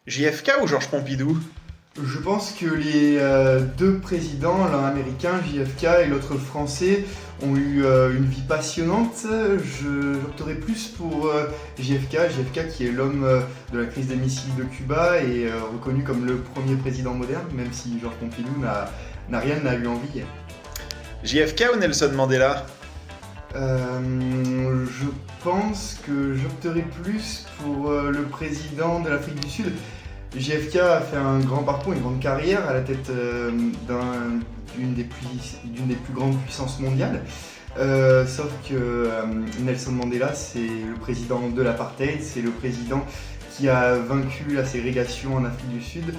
JFK ou Georges Pompidou? Je pense que les deux présidents, l'un américain, JFK, et l'autre français, ont eu une vie passionnante. J'opterais plus pour JFK qui est l'homme de la crise des missiles de Cuba et reconnu comme le premier président moderne, même si Georges Pompidou n'a rien à lui envier. JFK ou Nelson Mandela? Je pense que j'opterais plus pour le président de l'Afrique du Sud. JFK a fait un grand parcours, une grande carrière à la tête d'une des plus grandes puissances mondiales. Sauf que Nelson Mandela, c'est le président de l'apartheid, c'est le président qui a vaincu la ségrégation en Afrique du Sud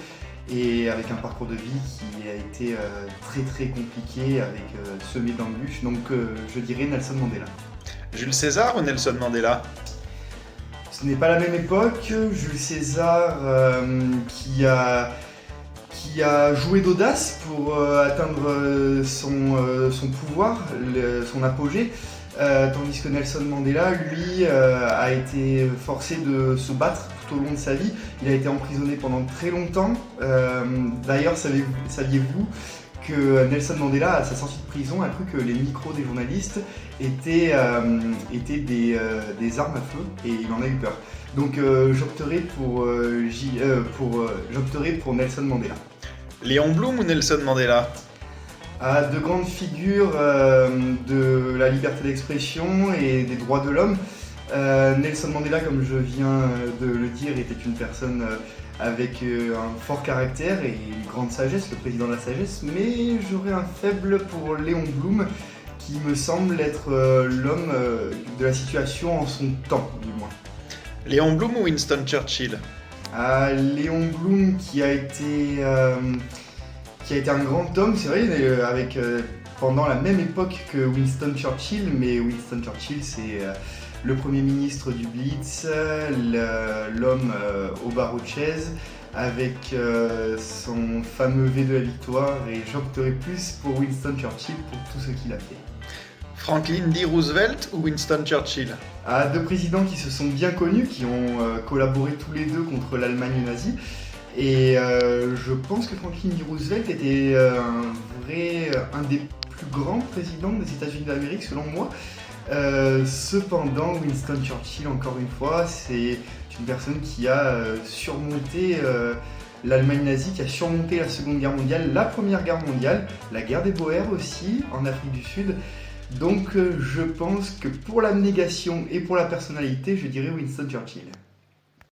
et avec un parcours de vie qui a été très très compliqué, avec semé d'embûches. Donc je dirais Nelson Mandela. Jules César ou Nelson Mandela? Ce n'est pas la même époque. Jules César qui a joué d'audace pour atteindre son pouvoir, son apogée, tandis que Nelson Mandela, lui, a été forcé de se battre tout au long de sa vie. Il a été emprisonné pendant très longtemps. D'ailleurs, saviez-vous que Nelson Mandela, à sa sortie de prison, a cru que les micros des journalistes étaient des armes à feu et il en a eu peur. Donc j'opterai pour Nelson Mandela. Léon Blum ou Nelson Mandela? À de grandes figures de la liberté d'expression et des droits de l'homme. Nelson Mandela, comme je viens de le dire, était une personne avec un fort caractère et une grande sagesse, le président de la sagesse, mais j'aurais un faible pour Léon Blum, qui me semble être l'homme de la situation en son temps, du moins. Léon Blum ou Winston Churchill? Léon Blum qui a été un grand homme, c'est vrai, pendant la même époque que Winston Churchill, mais Winston Churchill c'est le premier ministre du Blitz, l'homme au barreau de chaise, avec son fameux V de la victoire, et j'opterai plus pour Winston Churchill pour tout ce qu'il a fait. Franklin D. Roosevelt ou Winston Churchill? Deux présidents qui se sont bien connus, qui ont collaboré tous les deux contre l'Allemagne nazie. Et je pense que Franklin D. Roosevelt était un des plus grands présidents des États-Unis d'Amérique, selon moi. Cependant, Winston Churchill, encore une fois, c'est une personne qui a surmonté l'Allemagne nazie, qui a surmonté la Seconde Guerre mondiale, la Première Guerre mondiale, la guerre des Boers aussi, en Afrique du Sud. Donc je pense que pour l'abnégation et pour la personnalité, je dirais Winston Churchill.